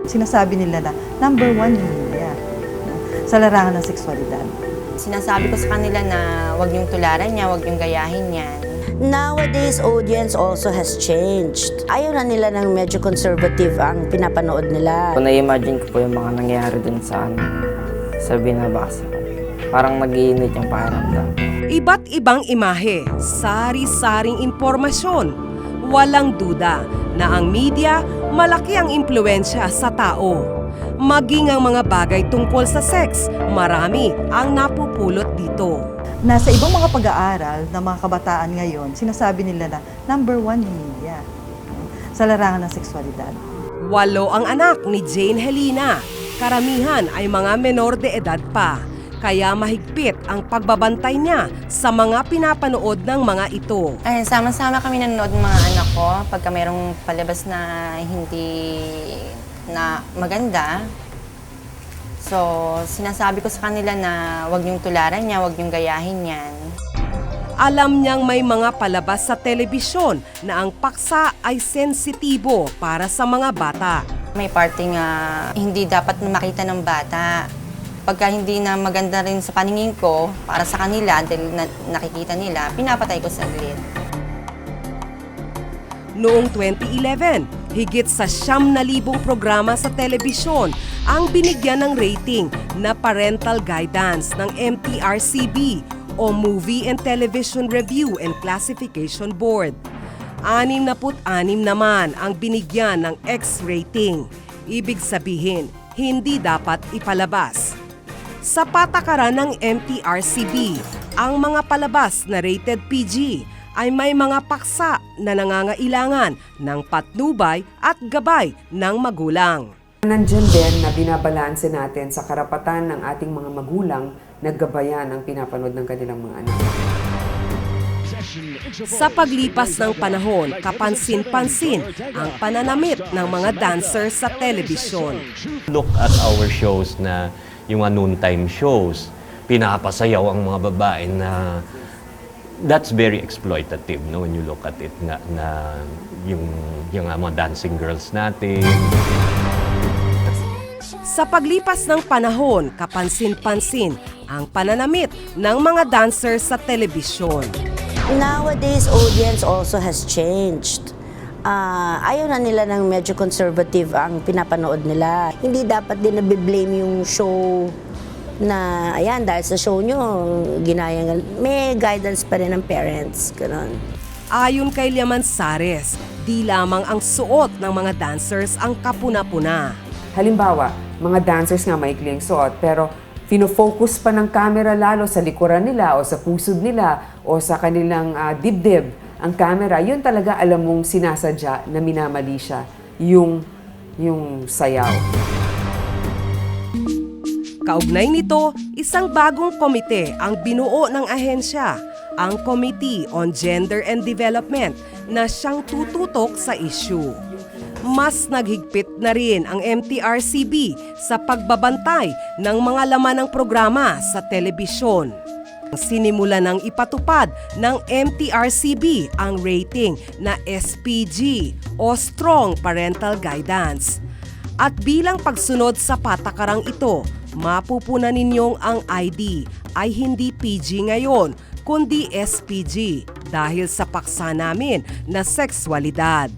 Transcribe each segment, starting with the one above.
Sinasabi nila na number one yung media sa larangan ng sexualidad. Sinasabi ko sa kanila na huwag niyong tularan niya, huwag niyong gayahin yan. Nowadays, audience also has changed. Ayaw na nila ng medyo conservative ang pinapanood nila. Kung na-imagine ko po yung mga nangyayari dun sa binabasa ko, parang nag-iinit yung pakiramdam. Iba't ibang imahe, sari-saring impormasyon. Walang duda na ang media malaki ang impluensya sa tao. Maging ang mga bagay tungkol sa sex, marami ang napupulot dito. Nasa ibang mga pag-aaral ng mga kabataan ngayon, sinasabi nila na number one yung media sa larangan ng sexualidad. 8 ang anak ni Jane Helena. Karamihan ay mga menor de edad pa. Kaya mahigpit ang pagbabantay niya sa mga pinapanood ng mga ito. Ay, sama-sama kami nanonood ng mga anak ko pagka mayroong palabas na hindi na maganda. So, sinasabi ko sa kanila na huwag niyong tularan niya, huwag niyong gayahin yan. Alam niyang may mga palabas sa telebisyon na ang paksa ay sensitibo para sa mga bata. May parting hindi dapat makita ng bata. Pagka hindi na maganda rin sa paningin ko, para sa kanila, dahil nakikita nila, pinapatay ko saglit. Noong 2011, higit sa 9,000 programa sa telebisyon ang binigyan ng rating na parental guidance ng MTRCB o Movie and Television Review and Classification Board. 66 naman ang binigyan ng X rating. Ibig sabihin, hindi dapat ipalabas. Sa patakaran ng MTRCB, ang mga palabas na rated PG ay may mga paksa na nangangailangan ng patnubay at gabay ng magulang. Nandiyan din na binabalanse natin sa karapatan ng ating mga magulang na gabayan ang pinapanood ng kanilang mga anak. Sa paglipas ng panahon, kapansin-pansin ang pananamit ng mga dancer sa telebisyon. Look at our shows na yung mga noontime shows, pinapasayaw ang mga babae na that's very exploitative, no, when you look at it na yung mga dancing girls natin. Sa paglipas ng panahon, kapansin-pansin ang pananamit ng mga dancer sa telebisyon. Nowadays, audience also has changed. Ayaw na nila ng medyo conservative ang pinapanood nila. Hindi dapat din nabiblame yung show na, ayan, dahil sa show nyo, ginaya, may guidance pa rin ng parents. Ganun. Ayon kay Liaman Sares, di lamang ang suot ng mga dancers ang kapuna-puna. Halimbawa, mga dancers nga maikli ang suot, pero fino-focus pa ng camera lalo sa likuran nila o sa pusod nila o sa kanilang dibdib ang camera. Yun talaga alam mong sinasadya na minamali siya yung sayaw. Kaugnay nito, isang bagong komite ang binuo ng ahensya, ang Committee on Gender and Development, na siyang tututok sa issue. Mas naghigpit na rin ang MTRCB sa pagbabantay ng mga laman ng programa sa telebisyon. Sinimula ng ipatupad ng MTRCB ang rating na SPG o Strong Parental Guidance. At bilang pagsunod sa patakarang ito, mapupunan ninyong ang ID ay hindi PG ngayon, kundi SPG dahil sa paksa namin na sexualidad.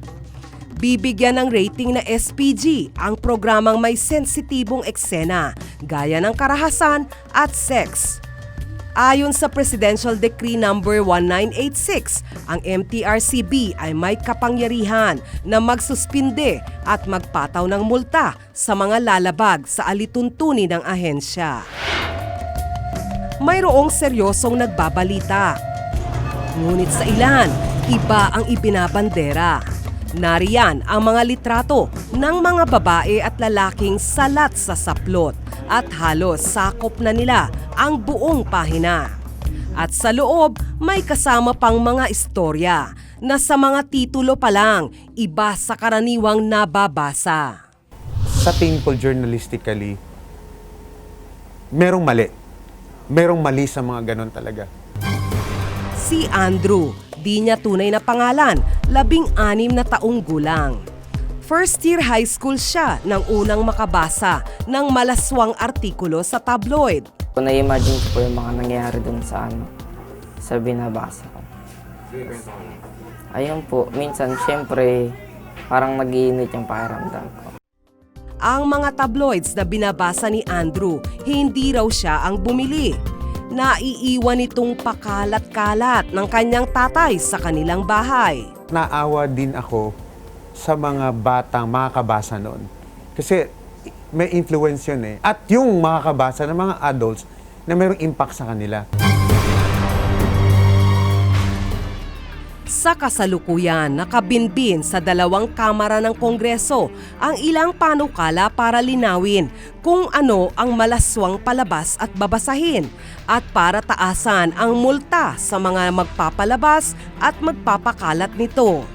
Bibigyan ng rating na SPG ang programang may sensitibong eksena, gaya ng karahasan at sex. Ayon sa Presidential Decree No. 1986, ang MTRCB ay may kapangyarihan na magsuspinde at magpataw ng multa sa mga lalabag sa alituntunin ng ahensya. Mayroong seryosong nagbabalita. Ngunit sa ilan, iba ang ibinabandera. Nariyan ang mga litrato ng mga babae at lalaking salat sa saplot at halos sakop na nila ang buong pahina. At sa loob, may kasama pang mga istorya na sa mga titulo pa lang, iba sa karaniwang nababasa. Sa tingin ko journalistically, merong mali. Merong mali sa mga ganon talaga. Si Andrew, di niya tunay na pangalan, 16 na taong gulang. First year high school siya nang unang makabasa ng malaswang artikulo sa tabloid. Kung na-imagine ko po yung mga nangyayari dun sa binabasa ko. Ayun po, minsan syempre parang nag-iinit yung pakiramdam ko. Ang mga tabloids na binabasa ni Andrew, hindi raw siya ang bumili. Naiiwan itong pakalat-kalat ng kanyang tatay sa kanilang bahay. Naawa din ako sa mga batang makakabasa noon. Kasi may influence yun eh. At yung makakabasa ng mga adults na mayroong impact sa kanila. Sa kasalukuyan, nakabinbin sa 2 kamara ng Kongreso ang ilang panukala para linawin kung ano ang malaswang palabas at babasahin at para taasan ang multa sa mga magpapalabas at magpapakalat nito.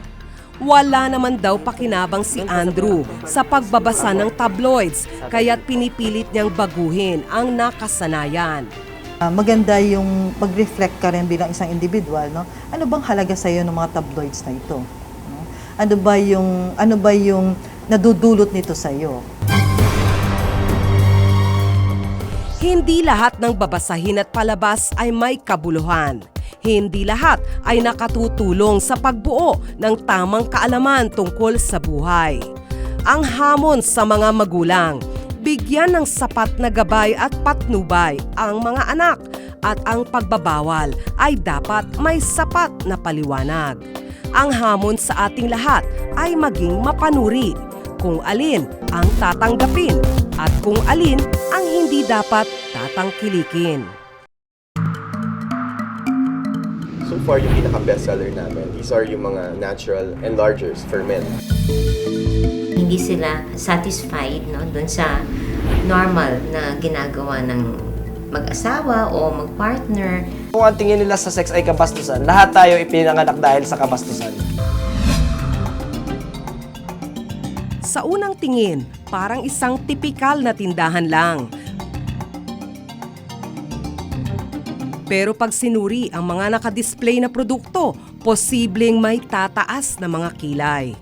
Wala naman daw pakinabang si Andrew sa pagbabasa ng tabloids kaya't pinipilit niyang baguhin ang nakasanayan. Maganda yung mag-reflect ka rin bilang isang individual, no? Ano bang halaga sa iyo ng mga tabloids na ito? No? Ano ba yung nadudulot nito sa iyo? Hindi lahat ng babasahin at palabas ay may kabuluhan. Hindi lahat ay nakatutulong sa pagbuo ng tamang kaalaman tungkol sa buhay. Ang hamon sa mga magulang, bigyan ng sapat na gabay at patnubay ang mga anak at ang pagbabawal ay dapat may sapat na paliwanag. Ang hamon sa ating lahat ay maging mapanuri kung alin ang tatanggapin at kung alin ang hindi dapat tatangkilikin. So far, yung pinaka-bestseller namin, these are yung mga natural enlargers for men. Hindi sila satisfied, no, dun sa normal na ginagawa ng mag-asawa o mag-partner. Kung ang tingin nila sa sex ay kabastusan, lahat tayo ipinanganak dahil sa kabastusan. Sa unang tingin, parang isang tipikal na tindahan lang. Pero pag sinuri ang mga nakadisplay na produkto, posibleng may tataas na mga kilay.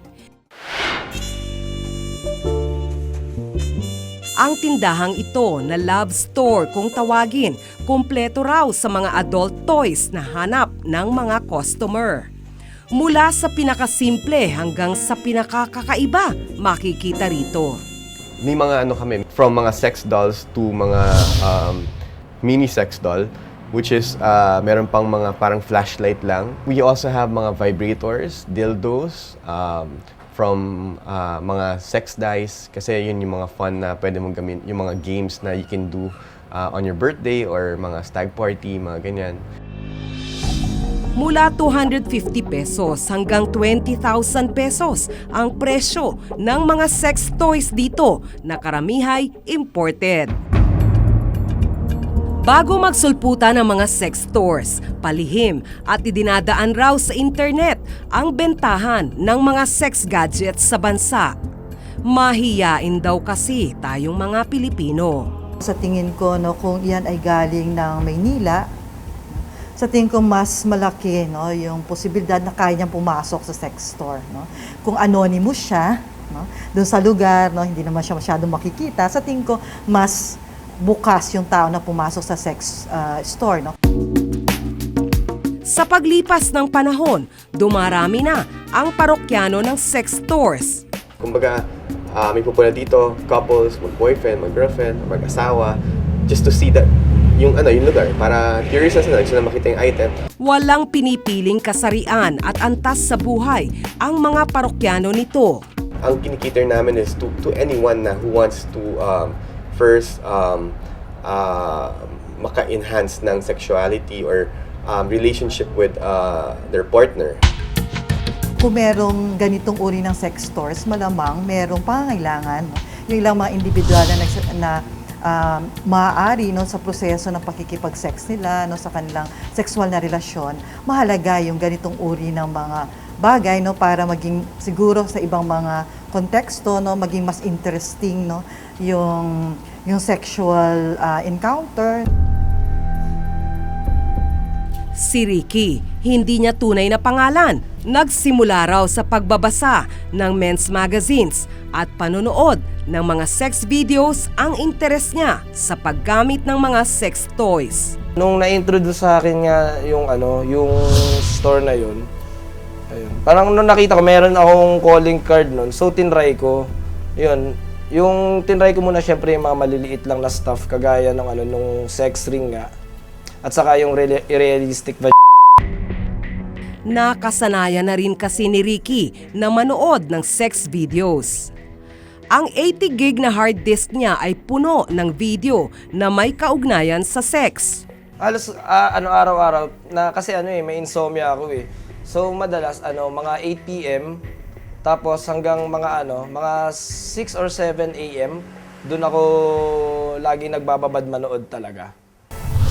Ang tindahang ito na love store kung tawagin, kumpleto raw sa mga adult toys na hanap ng mga customer. Mula sa pinakasimple hanggang sa pinakakakaiba, makikita rito. May mga kami, from mga sex dolls to mga mini sex doll, which is meron pang mga parang flashlight lang. We also have mga vibrators, dildos, from mga sex dice, kasi yun yung mga fun na pwede mong gamitin, yung mga games na you can do on your birthday or mga stag party, mga ganyan. Mula 250 pesos hanggang 20,000 pesos ang presyo ng mga sex toys dito na karamihay imported. Bago magsulputan ng mga sex stores, palihim at idinadaan raw sa internet ang bentahan ng mga sex gadgets sa bansa. Mahiyain daw kasi tayong mga Pilipino. Sa tingin ko, no, kung iyan ay galing ng Maynila, sa tingin ko mas malaki, no, yung posibilidad na kaya niyang pumasok sa sex store. No? Kung anonymous siya, no, doon sa lugar, no, hindi naman siya masyadong makikita, sa tingin ko mas bukas yung tao na pumasok sa sex store. No? Sa paglipas ng panahon, dumarami na ang parokyano ng sex stores. Kumbaga, may pupunta dito, couples, mag-boyfriend, mag-girlfriend, mag-asawa, just to see that yung lugar, para curious na sila makita yung item. Walang pinipiling kasarian at antas sa buhay ang mga parokyano nito. Ang kinikater namin is to anyone na who wants to first maka-enhance ng sexuality or relationship with their partner. Kung merong ganitong uri ng sex stores, malamang merong pangangailangan, no? Yung ilang mga individual na maaari, no, sa proseso ng pakikipag-sex nila, no, sa kanilang sexual na relasyon, mahalaga yung ganitong uri ng mga bagay, no, para maging siguro sa ibang mga konteksto, no, maging mas interesting, no, yung sexual encounter. Si Ricky, hindi niya tunay na pangalan. Nagsimula raw sa pagbabasa ng men's magazines at panonood ng mga sex videos ang interes niya sa paggamit ng mga sex toys. Nung na-introduce sa akin nga yung store na yun, ayun. Parang nung nakita ko, meron akong calling card nun. So, tinry ko. Yun. Yung tinry ko muna, syempre, yung mga maliliit lang na stuff, kagaya ng nung sex ring nga. At saka yung realistic Nakasanayan na rin kasi ni Ricky na manood ng sex videos. Ang 80 gig na hard disk niya ay puno ng video na may kaugnayan sa sex. Halos araw-araw na kasi may insomnia ako eh. So madalas mga 8 PM tapos hanggang mga 6 or 7 AM doon ako lagi nagbababad manood talaga.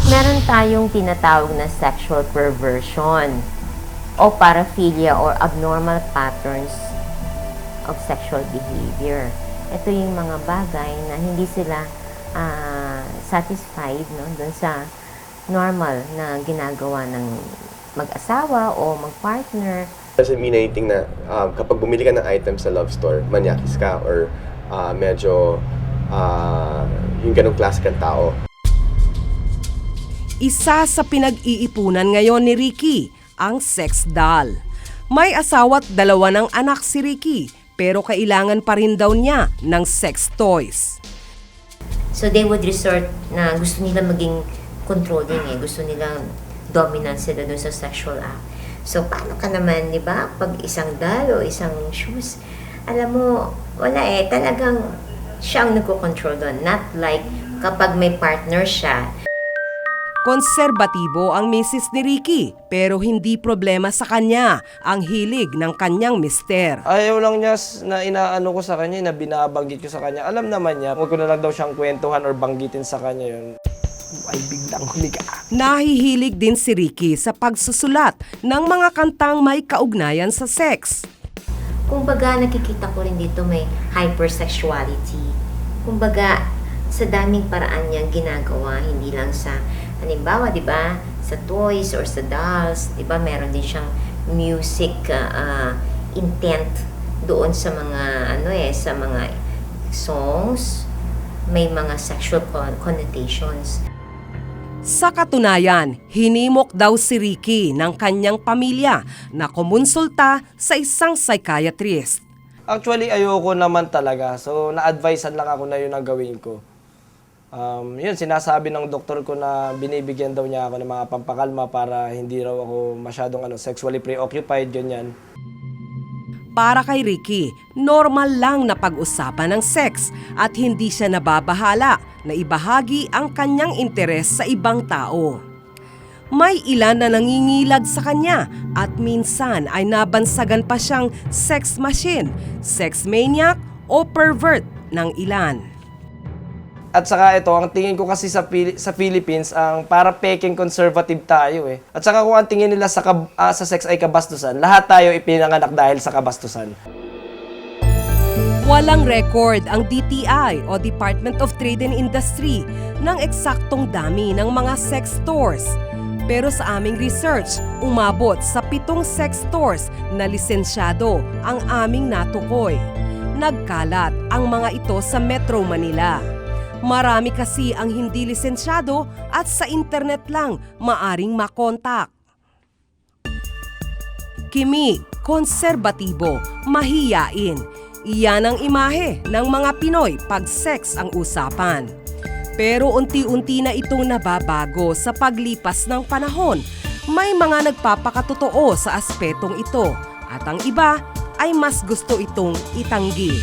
Meron tayong tinatawag na sexual perversion o paraphilia or abnormal patterns of sexual behavior. Ito yung mga bagay na hindi sila satisfied dun sa normal na ginagawa ng mag-asawa o mag-partner. Doesn't mean anything na kapag bumili ka ng item sa love store, manyakis ka or medyo yung ganong klase kang tao. Isa sa pinag-iipunan ngayon ni Ricky, ang sex doll. May asawa at 2 ng anak si Ricky, pero kailangan pa rin daw niya ng sex toys. So they would resort na gusto nila maging controlling gusto nila dominant sila dun sa sexual act. So paano ka naman, di ba? Pag isang doll o isang shoes, alam mo, wala talagang siya ang nagko-control doon. Not like kapag may partner siya. Konserbatibo ang misis ni Ricky, pero hindi problema sa kanya ang hilig ng kanyang mister. Ayaw lang niya na inaano ko sa kanya, na binabanggit ko sa kanya. Alam naman niya, huwag ko na lang daw siyang kwentuhan or banggitin sa kanya yun. Ay, biglang humiga. Nahihilig din si Ricky sa pagsusulat ng mga kantang may kaugnayan sa sex. Kumbaga, nakikita ko rin dito may hypersexuality. Kumbaga, sa daming paraan niyang ginagawa, hindi lang sa, halimbawa, di ba, sa toys or sa dolls, di ba, meron din siyang music intent doon sa mga, sa mga songs, may mga sexual connotations. Sa katunayan, hinimok daw si Ricky ng kanyang pamilya na kumonsulta sa isang psychiatrist. Actually, ayoko naman talaga. So, na-advisean lang ako na yun ang gawin ko. Yun, sinasabi ng doktor ko na binibigyan daw niya ako ng mga pampakalma para hindi raw ako masyadong sexually preoccupied, ganyan. Para kay Ricky, normal lang na pag-usapan ng sex at hindi siya nababahala na ibahagi ang kanyang interes sa ibang tao. May ilan na nangingilag sa kanya at minsan ay nabansagan pa siyang sex machine, sex maniac o pervert ng ilan. At saka ito, ang tingin ko kasi sa Philippines, ang para peking conservative tayo eh. At saka kung ang tingin nila sa sex ay kabastusan, lahat tayo ipinanganak dahil sa kabastusan. Walang record ang DTI o Department of Trade and Industry ng eksaktong dami ng mga sex stores. Pero sa aming research, umabot sa 7 sex stores na lisensyado ang aming natukoy. Nagkalat ang mga ito sa Metro Manila. Marami kasi ang hindi lisensyado at sa internet lang maaring makontak. Kimi, konserbatibo, mahiyain. Iyan ang imahe ng mga Pinoy pag sex ang usapan. Pero unti-unti na itong nababago sa paglipas ng panahon. May mga nagpapakatotoo sa aspetong ito at ang iba ay mas gusto itong itanggi.